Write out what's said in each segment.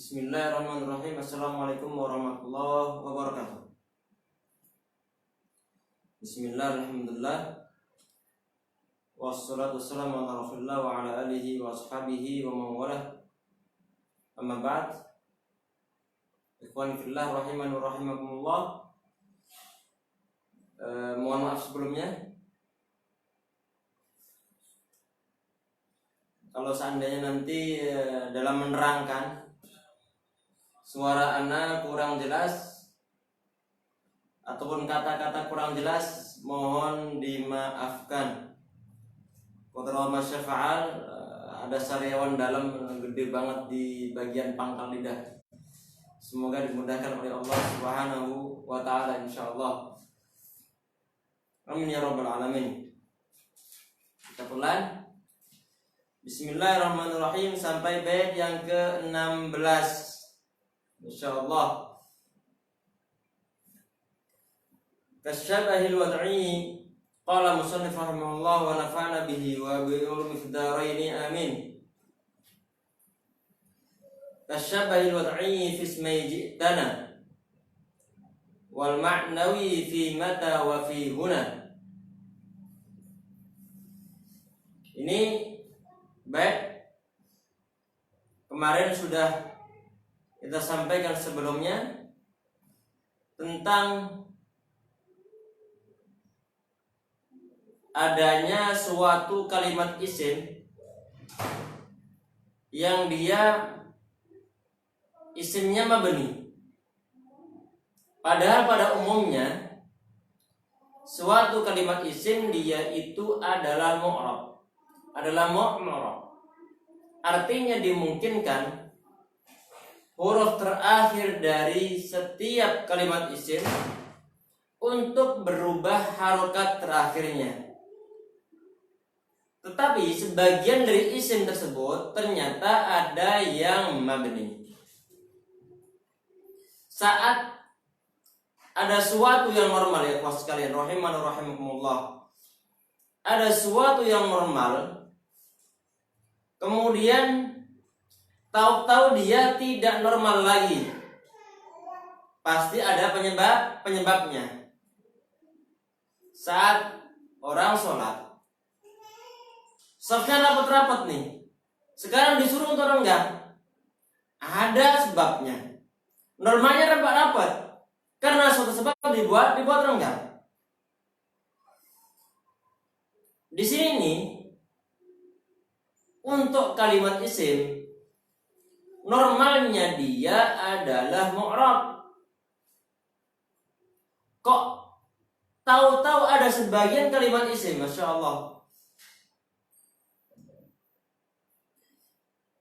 Bismillahirrahmanirrahim. Assalamualaikum warahmatullahi wabarakatuh. Bismillahirrahmanirrahim. Wassalatu wassalamu ala rasulillah wa ala alihi wa ashabihi wa mawalah. Amma ba'd. Ikhwan fillah rahimani wa rahimakumullah. Mohon maaf sebelumnya kalau seandainya nanti dalam menerangkan suara anak kurang jelas ataupun kata-kata kurang jelas, mohon dimaafkan. Qadrah masyafa'al, ada sariawan dalam gede banget di bagian pangkal lidah. Semoga dimudahkan oleh Allah Subhanahu wa taala insyaallah. Amin ya rabbal alamin. Kita pulang. Bismillahirrahmanirrahim sampai bait yang ke-16. Insyaallah. Kasyabahil wad'i qala musannif rahimahullah wa nafa'ana bihi wa bi ulumi fid dharain amin. Kasyabahil wad'i fi ismi ji'tana wal ma'nawi fi mata wa fi huna. Ini bait kemarin sudah kita sampaikan sebelumnya tentang adanya suatu kalimat isim yang dia isimnya mabni. Padahal pada umumnya suatu kalimat isim dia itu adalah mu'rab, adalah mu'rab. Artinya dimungkinkan huruf terakhir dari setiap kalimat isim untuk berubah harokat terakhirnya. Tetapi sebagian dari isim tersebut ternyata ada yang mabni. Saat ada suatu yang normal, ya kawan sekalian rahimani rahimakumullah, ada suatu yang normal, kemudian tahu-tahu dia tidak normal lagi, pasti ada penyebabnya. Saat orang sholat, safnya rapat-rapat nih, sekarang disuruh untuk enggak, ada sebabnya. Normalnya rapat-rapat karena suatu sebab dibuat enggak. Di sini untuk kalimat isim normalnya dia adalah mu'rab. Kok tahu-tahu ada sebagian kalimat isim, masya Allah,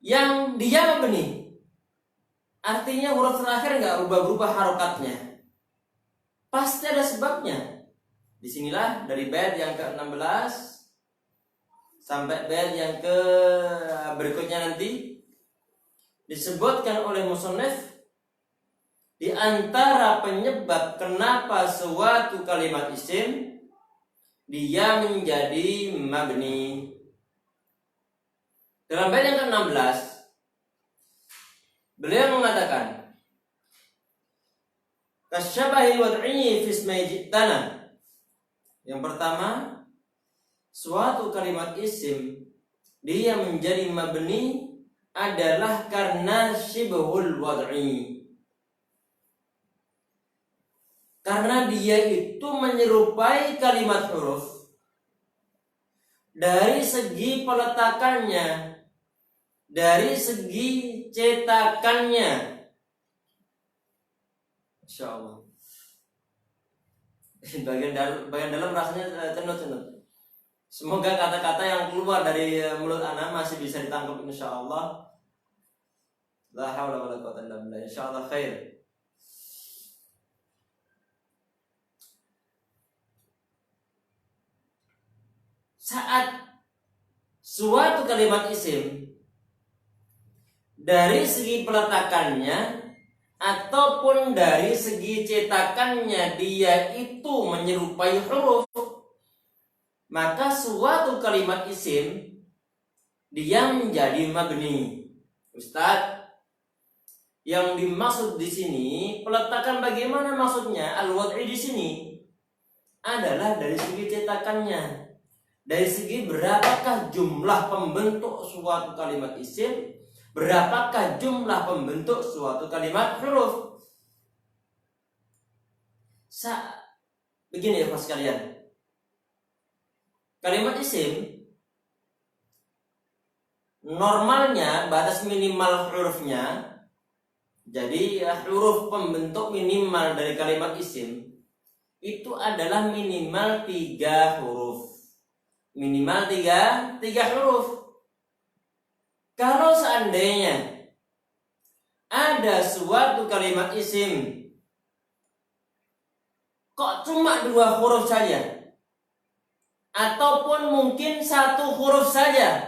yang dia mabni, artinya huruf terakhir nggak berubah-ubah harokatnya. Pasti ada sebabnya. Disinilah dari bait yang ke-16 sampai bait yang ke berikutnya nanti disebutkan oleh musannif di antara penyebab kenapa suatu kalimat isim dia menjadi mabni. Dalam bait yang ke-16 beliau mengatakan kasyabahil wad'i fi ismi ji'tana. Yang pertama, suatu kalimat isim dia menjadi mabni adalah karena syibhul wad'i, karena dia itu menyerupai kalimat huruf dari segi peletakannya, dari segi cetakannya. Insya Allah. Bagian dalam rasanya cenut-cenut. Semoga kata-kata yang keluar dari mulut ana masih bisa ditangkap insyaallah. La haula wala quwwata illa billah. Insyaallah khair. Saat suatu kalimat isim dari segi peletakannya ataupun dari segi cetakannya dia itu menyerupai huruf, maka suatu kalimat isim dia menjadi mabni. Ustaz, yang dimaksud di sini peletakan bagaimana maksudnya? Al-wad'i di sini adalah dari segi cetakannya. Dari segi berapakah jumlah pembentuk suatu kalimat isim, berapakah jumlah pembentuk suatu kalimat huruf. Begini ya Mas sekalian. Kalimat isim normalnya batas minimal hurufnya, jadi huruf pembentuk minimal dari kalimat isim itu adalah minimal 3 huruf. Minimal 3 huruf. Kalau seandainya ada suatu kalimat isim kok cuma 2 huruf saja, ataupun mungkin 1 huruf saja,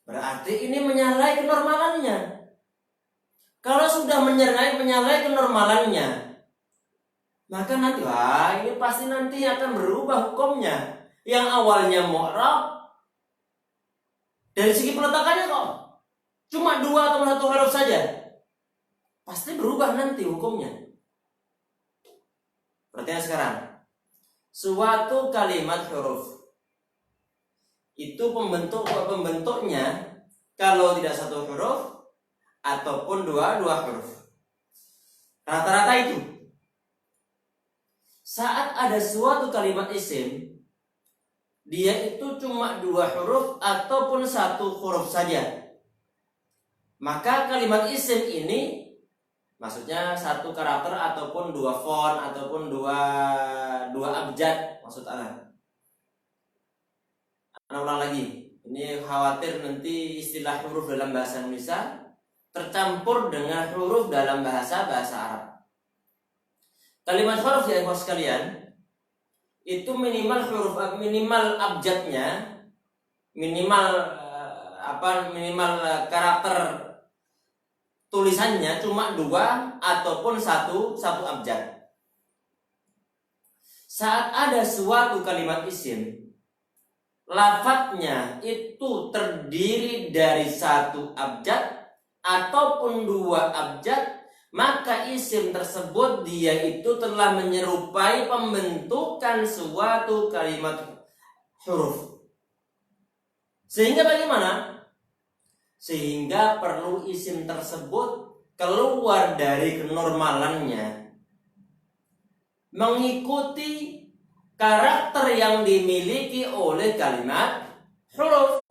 berarti ini menyalahi kenormalannya. Kalau sudah menyalahi kenormalannya, maka nanti ini pasti nanti akan berubah hukumnya. Yang awalnya mu'rab, dari segi peletakannya kok cuma 2 atau 1 huruf saja, pasti berubah nanti hukumnya. Perhatikan sekarang, suatu kalimat huruf itu pembentuknya kalau tidak 1 huruf ataupun 2 huruf. Rata-rata itu. Saat ada suatu kalimat isim, dia itu cuma 2 huruf ataupun 1 huruf saja, maka kalimat isim ini maksudnya 1 karakter ataupun 2 font ataupun 2 abjad maksud ana. Ana ulang lagi, ini khawatir nanti istilah huruf dalam bahasa Indonesia tercampur dengan huruf dalam bahasa Arab. Kalimat huruf ya ikhwas sekalian, itu minimal abjadnya, minimal karakter tulisannya cuma 2 ataupun 1 abjad. Saat ada suatu kalimat isim, lafadznya itu terdiri dari 1 abjad ataupun 2 abjad, maka isim tersebut dia itu telah menyerupai pembentukan suatu kalimat huruf. Sehingga bagaimana? Sehingga perlu isim tersebut keluar dari kenormalannya, mengikuti karakter yang dimiliki oleh kalimat huruf.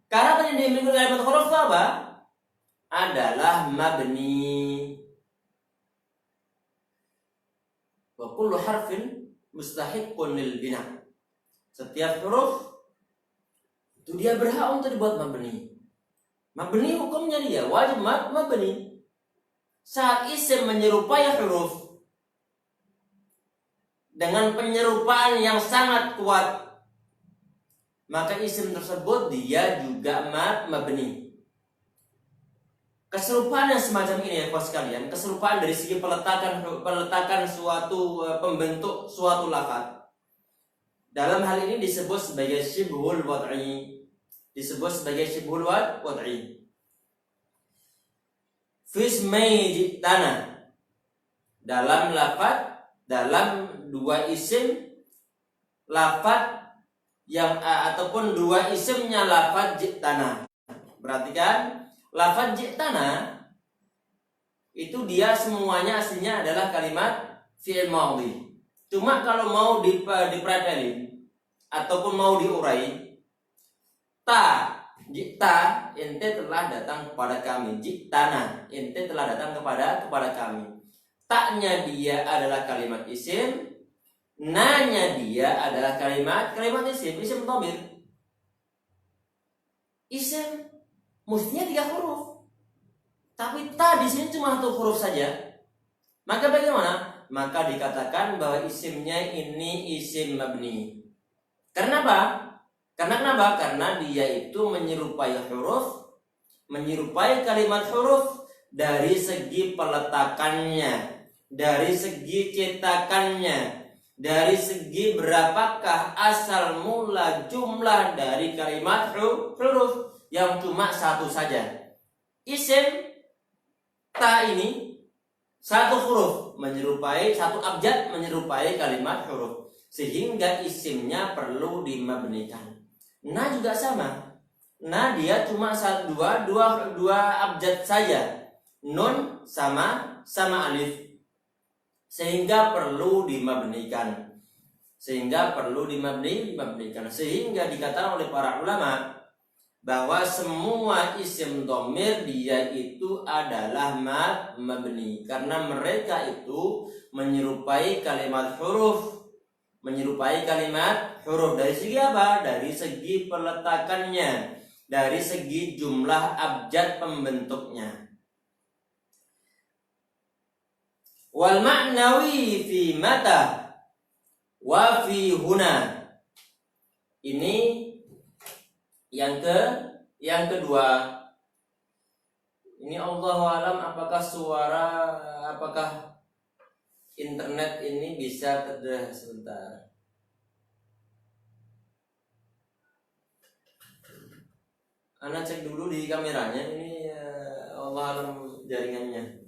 Karakter yang dimiliki oleh kalimat huruf itu apa? Adalah mabni. Wa kullu harfin mustahiqqun lil bina. Setiap huruf itu dia berhak untuk dibuat mabni. Mabni hukumnya dia wajib mabni. Saat isim menyerupai huruf dengan penyerupaan yang sangat kuat, maka isim tersebut dia juga mabni. Keserupaan yang semacam ini ya kawan sekalian, keserupaan dari segi peletakan suatu pembentuk suatu lafaz, dalam hal ini disebut sebagai syibhul wad'i. Fismai jitana, dalam lafaz, dalam 2 isim lafaz yang ataupun 2 isimnya lafaz jitana. Perhatikan, lafaz jitana itu dia semuanya aslinya adalah kalimat fi'il madhi. Cuma kalau mau dipretelin ataupun mau diurai, jita ente telah datang kepada kami, jitana ente telah datang kepada kami. Taknya dia adalah kalimat isim, Nanya dia adalah kalimat isim dhamir. Isim mestinya 3 huruf. Tapi ta di sini cuma 1 huruf saja. Maka bagaimana? Maka dikatakan bahwa isimnya ini isim mabni. Karena apa? Kenapa? Karena dia itu menyerupai kalimat huruf dari segi peletakannya, dari segi cetakannya, dari segi berapakah asal mula jumlah dari kalimat huruf yang cuma 1 saja. Isim ta ini 1 huruf menyerupai 1 abjad menyerupai kalimat huruf, sehingga isimnya perlu dimabnikan. Nah juga sama. Nah dia cuma 2 abjad saja. Nun sama alif. Sehingga perlu dimabnikan. Sehingga dikatakan oleh para ulama bahwa semua isim dhamir dia itu adalah mabni, karena mereka itu menyerupai kalimat huruf. Dari segi apa? Dari segi peletakannya, dari segi jumlah abjad pembentuknya. Wal ma'nawi fi mata wa fi huna. Ini yang kedua. Ini Allahu alam apakah internet ini bisa sebentar. Anda cek dulu di kameranya ini Allah alam jaringannya.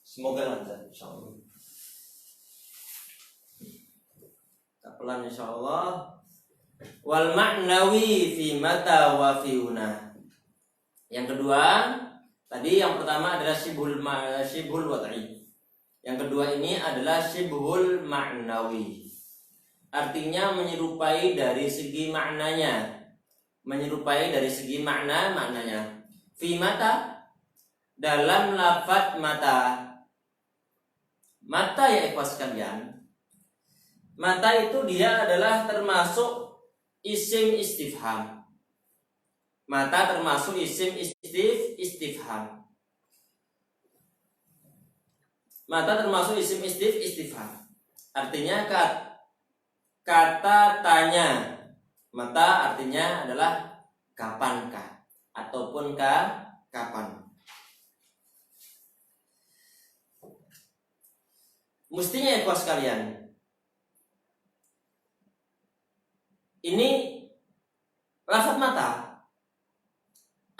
Semoga lancar insyaallah. Tak pelan insyaallah. Wal ma'nawi fi mata wa fi huna. Yang kedua, tadi yang pertama adalah syibhul wad'i. Yang kedua ini adalah syibhul ma'nawi. Artinya menyerupai dari segi maknanya. Fi mata, dalam lafaz mata. Mata ya ikhwas sekalian. Mata itu dia adalah termasuk isim istifham. Mata termasuk isim istifham. Artinya kata tanya. Mata artinya adalah kapankah ataupun kapan. Mestinya ya ikhwas sekalian, ini lafaz mata,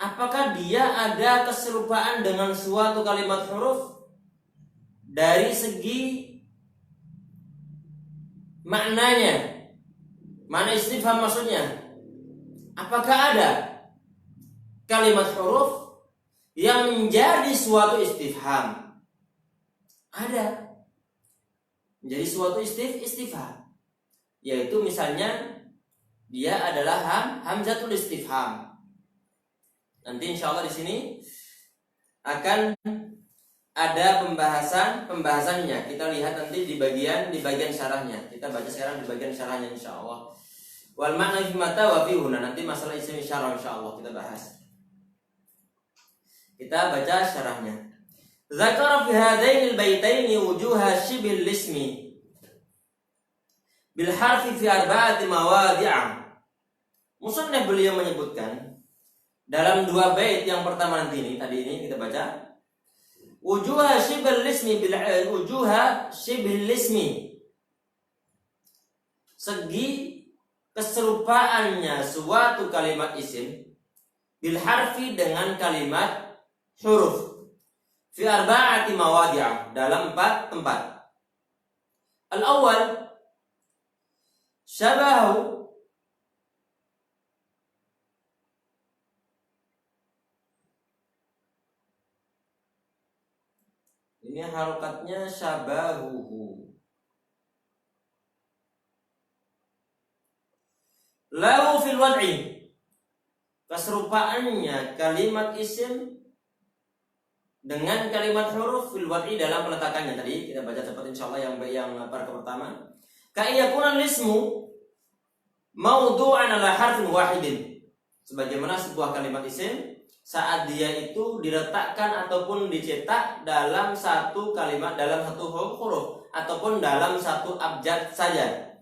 apakah dia ada keserupaan dengan suatu kalimat huruf dari segi maknanya? Mana istifham maksudnya? Apakah ada kalimat huruf yang menjadi suatu istifham? Ada. Menjadi suatu istifham, yaitu misalnya dia adalah hamzatul istifham. Nanti insyaallah di sini akan ada pembahasannya. Kita lihat nanti di bagian syarahnya. Kita baca sekarang di bagian syarahnya insyaallah. Wal ma'na fi mata wa fi huna. Nanti masalah isim isyarah insyaallah kita bahas. Kita baca syarahnya. Zakara fi hadainil baitaini wujuha shibil ismi bil harfi fi arba'ati mawadi'a. Musannaf beliau menyebutkan dalam 2 bait yang pertama tadi ini kita baca wujuha shibil ismi, segi keserupaannya suatu kalimat isim bil harfi dengan kalimat huruf fi arba'ati mawadi'ah, dalam 4 tempat. Al-awwal syabahu, ini harokatnya syabahuhu. Lahu fil wad'i, keserupaannya kalimat isim dengan kalimat huruf fil wad'i dalam peletakannya. Tadi kita baca cepat insyaallah yang paragraf pertama. Ka yakunal ismu mawdu'an ala harfin wahidin. Sebagaimana sebuah kalimat isim saat dia itu diletakkan ataupun dicetak dalam satu kalimat, dalam satu huruf ataupun dalam satu abjad saja.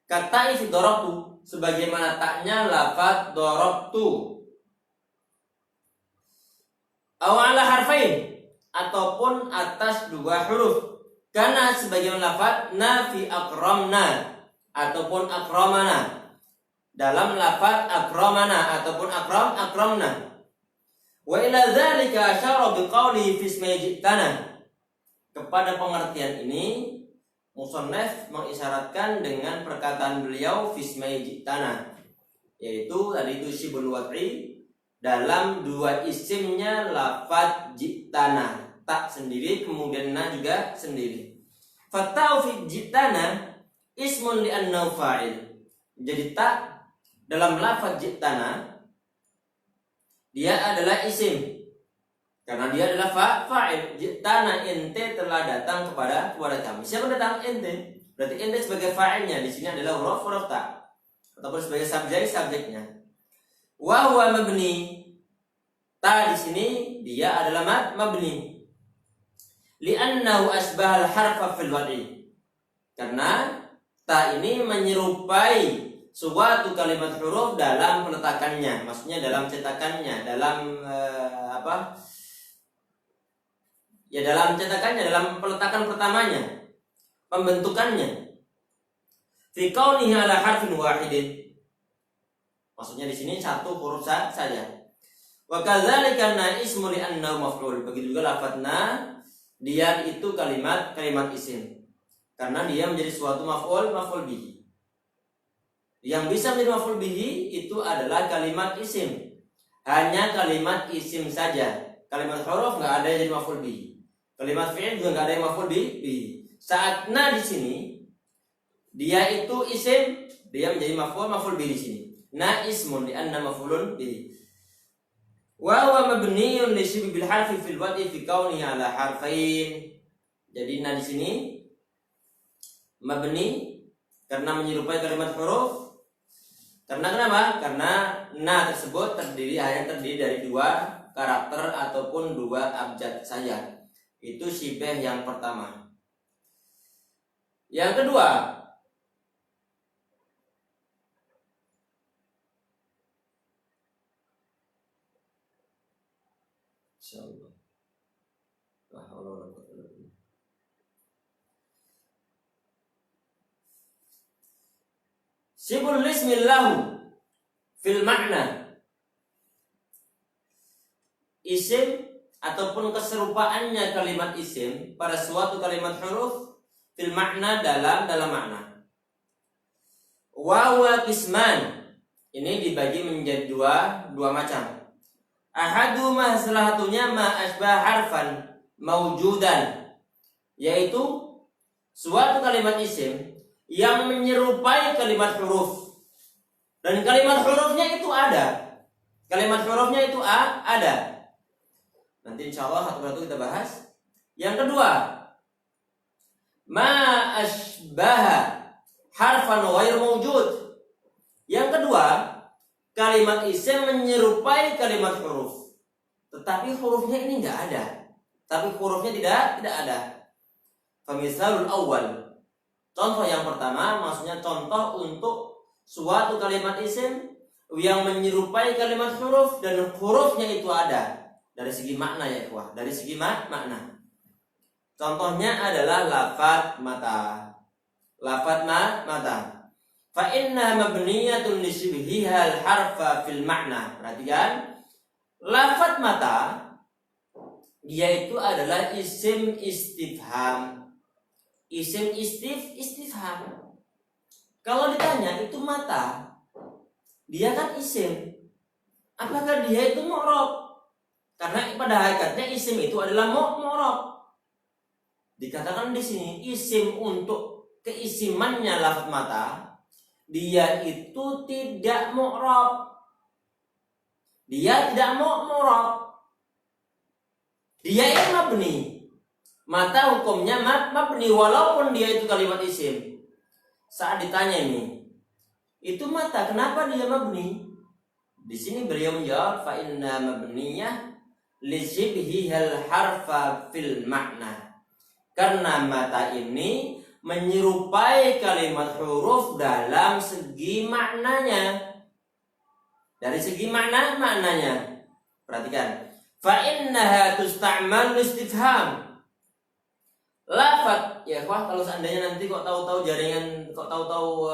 Kata isi dorobtu, sebagaimana taknya lafaz dorobtu. Awala harfain, ataupun atas dua huruf. Karena sebagaimana lafaz na fi akramna ataupun akramana. Dalam lafaz akramana ataupun akramna. Wa ila dzalika asyara biqauli fi ismi ji'tana. Kepada pengertian ini musannaf mengisyaratkan dengan perkataan beliau fi ismi ji'tana, yaitu tadi itu syibul wad'i dalam dua isimnya lafaz ji'tana, tak sendiri kemudian na juga sendiri. Fatau fi ji'tana ismun li annahu fa'il. Jadi tak dalam lafaz ji'tana dia adalah isim karena dia adalah fa'il. Ji'tana, ente telah datang kepada kami. Siapa datang? Ente. Berarti ente sebagai fa'ilnya di sini adalah huruf ta ataupun sebagai subjeknya. Wa huwa mabni. Ta di sini dia adalah mabni. Li'annahu asbahal harfa fil wad'i. Karena ta ini menyerupai suatu kalimat huruf dalam peletakannya, maksudnya dalam cetakannya, dalam dalam cetakannya, dalam peletakan pertamanya, pembentukannya. Fi kaunihi ala harfin wahidin. Maksudnya di sini satu huruf saja. Wa kadzalika na ismu li annahu maf'ul. Begitu juga lafadzna dia itu kalimat isim. Karena dia menjadi suatu maf'ul bihi. Yang bisa menjadi maf'ul bihi itu adalah kalimat isim. Hanya kalimat isim saja. Kalimat huruf enggak ada yang jadi maf'ul bihi. Kalimat fi'il juga enggak ada yang maf'ul bihi. Saat na di sini dia itu isim, dia menjadi maf'ul bihi di sini. Na ismun li anna maf'ulun bihi. Wa huwa mabniun li shibbil harfi fil wad'i fi kaunihi ala harfain. Jadi na di sini mabni karena menyerupai kalimat huruf. Karena kenapa? Karena na tersebut hanya terdiri dari dua karakter ataupun dua abjad saja. Itu syibah yang pertama. Yang kedua, insyaallah. Sibul lismillahu fil makna. Isim ataupun keserupaannya kalimat isim pada suatu kalimat huruf fil makna dalam makna. Wa huwa qisman. Ini dibagi menjadi dua macam. Ahaduma salah satunya ma asbah harfan maujudan, yaitu suatu kalimat isim yang menyerupai kalimat huruf dan kalimat hurufnya itu ada. Kalimat hurufnya itu ada. Nanti insyaallah satu-satu kita bahas. Yang kedua, ma asbaha harfan ghair mawjud. Yang kedua, kalimat isim menyerupai kalimat huruf, tetapi hurufnya ini enggak ada. Tapi hurufnya tidak ada. Famisalul awal. Contoh yang pertama, maksudnya contoh untuk suatu kalimat isim yang menyerupai kalimat huruf dan hurufnya itu ada dari segi makna ya ikhwah, dari segi makna. Contohnya adalah lafaz mata. Lafaz mata. Fa inna mabniyatun li shibhihal harfa fil makna. Perhatikan, lafaz mata dia itu adalah isim istifham. Isim istifham. Kalau ditanya itu mata, dia kan isim. Apakah dia itu mu'rab? Karena pada hakikatnya isim itu adalah mu'rab. Dikatakan di sini isim untuk keisimannya lafaz mata, dia itu tidak mu'rab. Dia tidak mu'rab. Dia ini mabni. Mata hukumnya mabni walaupun dia itu kalimat isim. Saat ditanya ini, itu mata kenapa dia mabni? Di sini beliau menjawab fa inna mabniyah li shibhihal harfa fil makna. Karena mata ini menyerupai kalimat huruf dalam segi maknanya. Dari segi maknanya. Perhatikan. Fa innaha tusta'mal istifham. Lafat ya kalau seandainya nanti kok tahu-tahu jaringan, kok tahu-tahu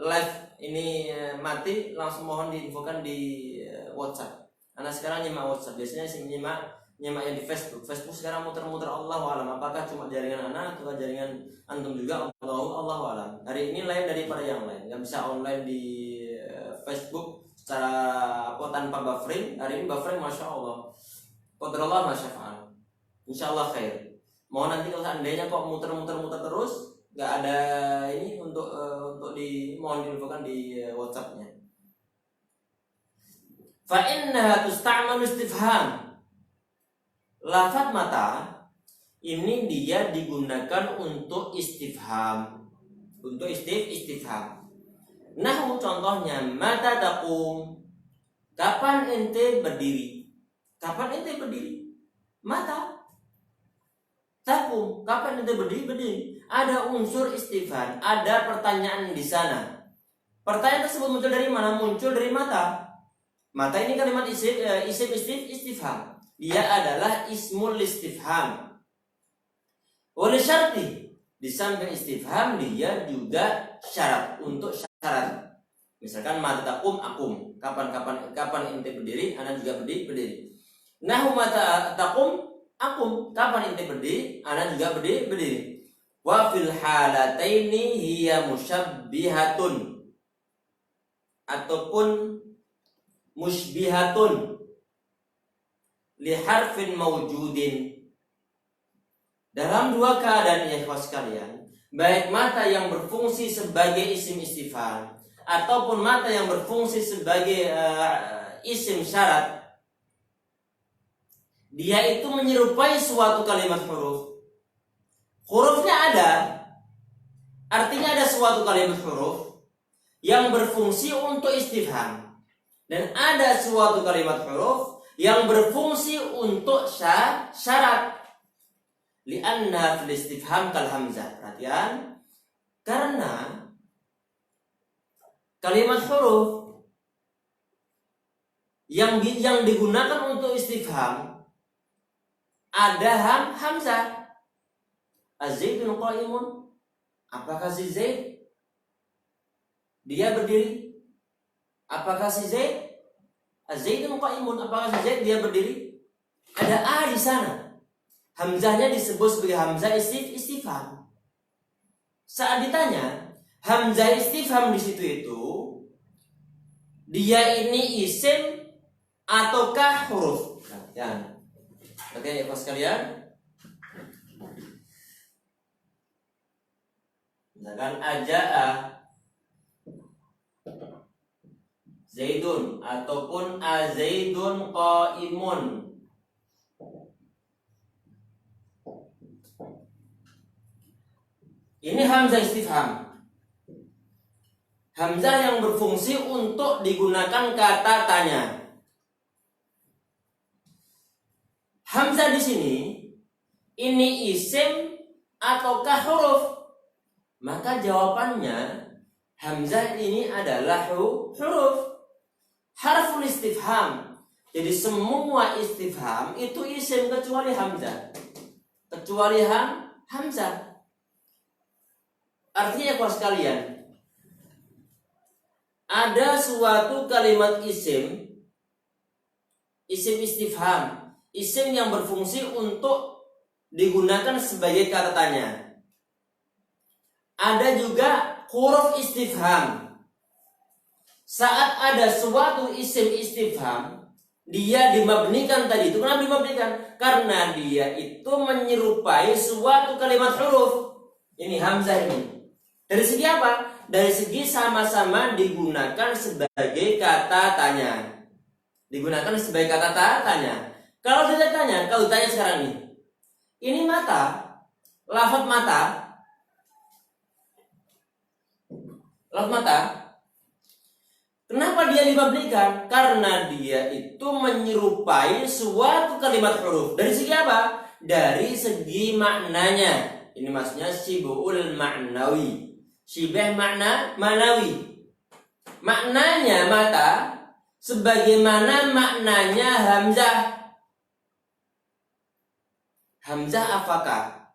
live ini mati, langsung mohon diinfokan di WhatsApp. Karena sekarang nyimak WhatsApp, biasanya sih nyimak yang di Facebook. Facebook sekarang muter-muter, Allahu alam. Apakah cuma jaringan anak atau jaringan antum juga? Allahu alam. Hari ini lain daripada yang lain. Nggak bisa online di Facebook secara tanpa buffering. Hari ini buffering, masya Allah. Qadarullah masyafa'al. Insya Allah khair. Mohon nanti kalau seandainya kok muter-muter terus, nggak ada ini untuk mohon diinfokan di WhatsAppnya. Fa innaha tusta'malu istifham. Lafaz mata ini dia digunakan untuk istifham, untuk istifham. Nah, contohnya mata taqum. Kapan ente berdiri? Kapan ente berdiri? Mata taqum. Kapan ente berdiri? Ada unsur istifham, ada pertanyaan di sana. Pertanyaan tersebut muncul dari mana? Muncul dari mata. Mata ini kalimat isim istifham. Dia adalah ismul istifham. Oleh syarti, di samping istifham dia juga syarat, untuk syarat. Misalkan mata taqum akum. Kapan ente berdiri? Ana juga berdiri. Nahu mata taqum akum. Kapan ente berdiri? Ana juga berdiri. Wa fil halataini hiya musyabbihatun ataupun musybihatun li harfin mawjudin. Dalam dua keadaan ya ikhwas sekalian, baik mata yang berfungsi sebagai isim istifham ataupun mata yang berfungsi sebagai isim syarat, dia itu menyerupai suatu kalimat huruf. Hurufnya ada, artinya ada suatu kalimat huruf yang berfungsi untuk istifham, dan ada suatu kalimat huruf yang berfungsi untuk syarat. Li'anna fil istifham kal hamzah. Perhatian, karena kalimat huruf yang digunakan untuk istifham ada hamzah. Az-Zaidun qa'imun. Apakah si Zaid dia berdiri? Apakah si Zaid? Az-Zaidun qa'imun. Apakah si Zaid dia berdiri? Ada a di sana. Hamzahnya disebut sebagai hamzah istifham. Saat ditanya, hamzah istifham di situ itu dia ini isim ataukah huruf? Ya. Oke, ya Pak sekalian. Misalkan aja'a Zaidun ataupun azaidun qaimun. Ini hamzah istifham. Hamzah yang berfungsi untuk digunakan kata tanya. Hamzah di sini ini isim ataukah huruf? Maka jawabannya hamzah ini adalah huruf. Harful istifham. Jadi semua istifham itu isim kecuali hamzah. Kecuali hamzah. Artinya apa sekalian? Ada suatu kalimat isim istifham, isim yang berfungsi untuk digunakan sebagai kata tanya. Ada juga huruf istifham. Saat ada suatu isim istifham, dia dimabnikan tadi itu. Kenapa dimabnikan? Karena dia itu menyerupai suatu kalimat huruf. Ini hamzah ini. Dari segi apa? Dari segi sama-sama digunakan sebagai kata tanya. Digunakan sebagai kata tanya. Kalau ditanya sekarang ini mata, lafaz mata, kenapa dia dimabnikan? Karena dia itu menyerupai suatu kalimat huruf. Dari segi apa? Dari segi maknanya. Ini maksudnya syibhul ma'nawi. Syibah makna manawi. Maknanya mata sebagaimana maknanya hamzah. Hamzah apakah?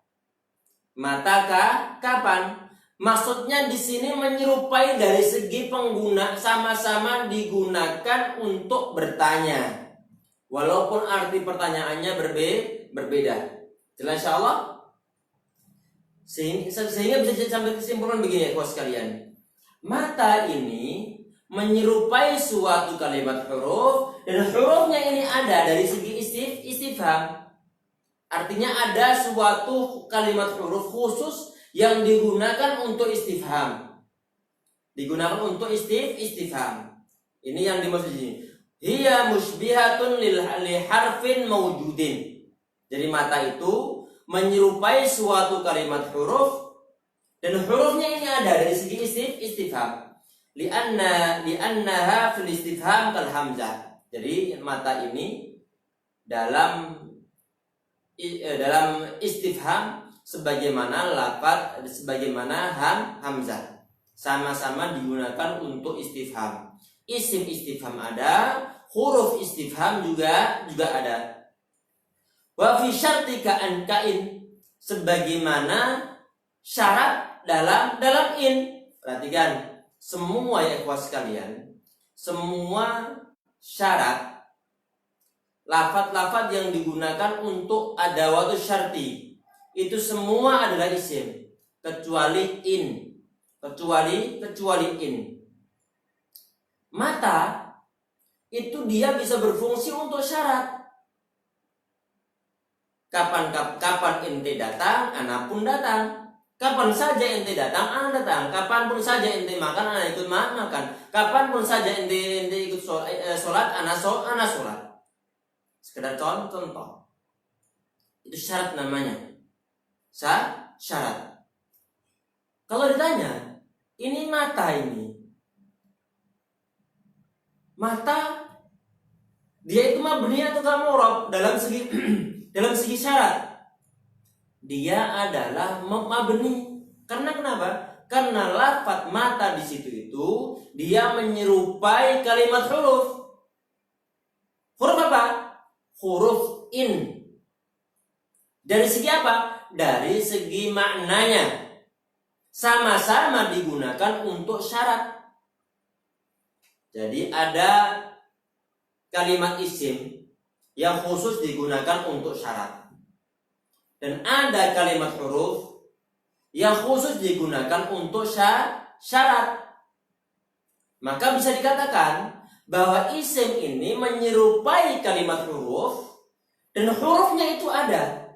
Matakah? Kapan? Maksudnya di sini menyerupai dari segi pengguna, sama-sama digunakan untuk bertanya. Walaupun arti pertanyaannya berbeda. Jelas insyaallah? Sehingga bisa sampai kesimpulan begini ya kawan sekalian. Mata ini menyerupai suatu kalimat huruf, dan hurufnya ini ada dari segi istifham. Artinya ada suatu kalimat huruf khusus yang digunakan untuk istifham. Digunakan untuk istifham. Ini yang dimaksud ini. Hiya musybihatun li harfin mawjudin. Jadi mata itu menyerupai suatu kalimat huruf, dan hurufnya ini ada dari segi istifham. Li'annaha fil istifham kal hamzah. Jadi mata ini dalam istifham sebagaimana lafaz, sebagaimana hamzah, sama-sama digunakan untuk istifham. Isim istifham ada, huruf istifham juga ada. Wa fi syarti ka'an kain, sebagaimana syarat dalam in. Perhatikan semua ya ikhwas sekalian, semua syarat lafaz-lafaz yang digunakan untuk adawatus syarti itu semua adalah isim kecuali in. Mata itu dia bisa berfungsi untuk syarat. Kapan ente datang, anak pun datang. Kapan saja ente datang, anak datang. Kapan pun saja ente makan, anak ikut makan. Kapan pun saja ente ikut sholat, anak sholat. Sekedar contoh. Itu syarat namanya. Syarat. Kalau ditanya, ini mata ini. Mata dia itu mabni atau mu'rab dalam segi syarat. Dia adalah mabni. Karena kenapa? Karena lafaz mata di situ itu dia menyerupai kalimat huruf. Huruf apa? Huruf in. Dari segi apa? Dari segi maknanya. Sama-sama digunakan untuk syarat. Jadi ada kalimat isim yang khusus digunakan untuk syarat, dan ada kalimat huruf yang khusus digunakan untuk syarat. Maka bisa dikatakan bahwa isim ini menyerupai kalimat huruf, dan hurufnya itu ada.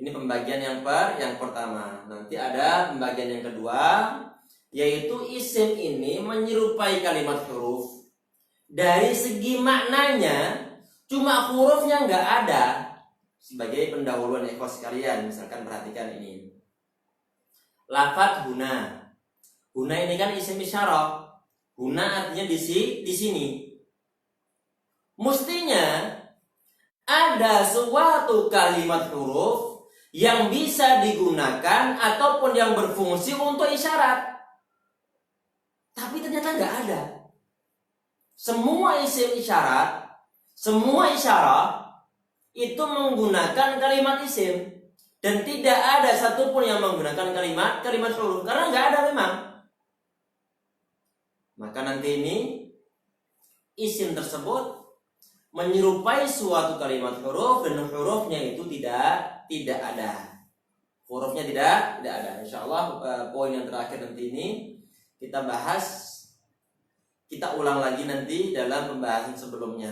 Ini pembagian yang pertama. Nanti ada pembagian yang kedua, yaitu isim ini menyerupai kalimat huruf. Dari segi maknanya, cuma hurufnya nggak ada. Sebagai pendahuluan ikhwas sekalian, misalkan perhatikan ini. Lafaz huna. Huna ini kan isim isyarah. Huna artinya di sini. Mestinya ada suatu kalimat huruf yang bisa digunakan ataupun yang berfungsi untuk isyarat. Tapi ternyata nggak ada. Semua isim isyarat, semua isyarat itu menggunakan kalimat isim, dan tidak ada satupun yang menggunakan kalimat huruf, karena nggak ada memang. Maka nanti ini isim tersebut menyerupai suatu kalimat huruf, dan hurufnya itu tidak ada. Hurufnya tidak ada. Insyaallah poin yang terakhir nanti ini kita bahas. Kita ulang lagi nanti dalam pembahasan sebelumnya.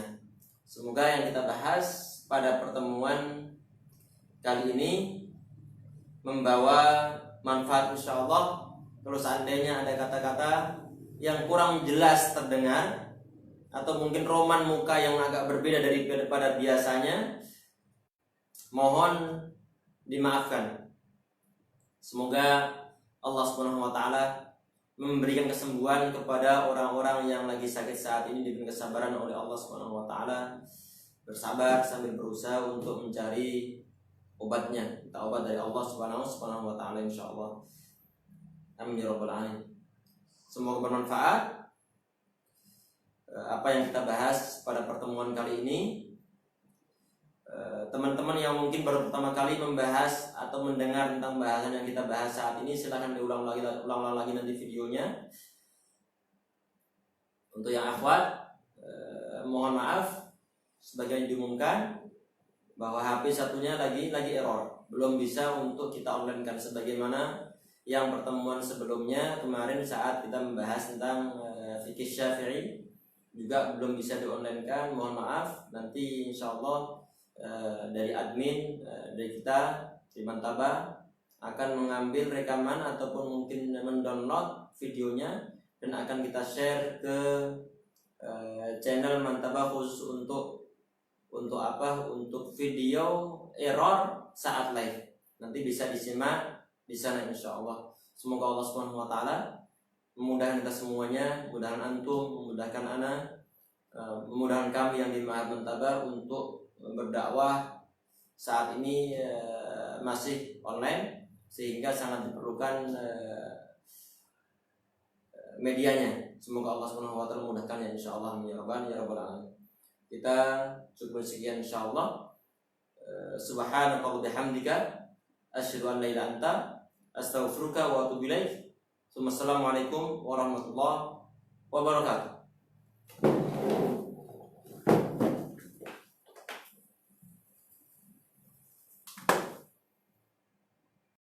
Semoga yang kita bahas pada pertemuan kali ini membawa manfaat insyaallah. Kalau seandainya ada kata-kata yang kurang jelas terdengar, atau mungkin roman muka yang agak berbeda daripada biasanya, mohon dimaafkan. Semoga Allah Subhanahu wa taala memberikan kesembuhan kepada orang-orang yang lagi sakit saat ini, diberi kesabaran oleh Allah Subhanahu wa taala, bersabar sambil berusaha untuk mencari obatnya, minta obat dari Allah Subhanahu wa taala insyaallah. Amin ya rabbal alamin. Semoga bermanfaat apa yang kita bahas pada pertemuan kali ini. Teman-teman yang mungkin baru pertama kali membahas atau mendengar tentang bahasan yang kita bahas saat ini, silahkan diulang lagi nanti videonya. Untuk yang akhwat, mohon maaf sebagai diumumkan bahwa HP satunya lagi error, belum bisa untuk kita online-kan sebagaimana yang pertemuan sebelumnya kemarin saat kita membahas tentang fikih Syafi'i juga belum bisa di-online-kan. Mohon maaf, nanti insyaallah dari admin dari kita di Mantaba akan mengambil rekaman ataupun mungkin mendownload videonya dan akan kita share ke channel Mantaba khusus untuk apa? Untuk video error saat live. Nanti bisa disimak di sana insyaallah. Semoga Allah Subhanahu wa taala memudahkan kita semuanya, memudahkan antum, memudahkan ana, memudahkan kami yang di Ma'had Mantaba untuk berdakwah saat ini masih online, sehingga sangat diperlukan medianya. Semoga Allah Subhanahu wa taala memudahkan ya insyaallah ya rabbal alamin. Kita cukup sekian insyaallah. Subhanaka wa bihamdika asyhadu an la ilaha illa anta astaghfiruka wa atubu ilaik. Assalamualaikum warahmatullahi wabarakatuh.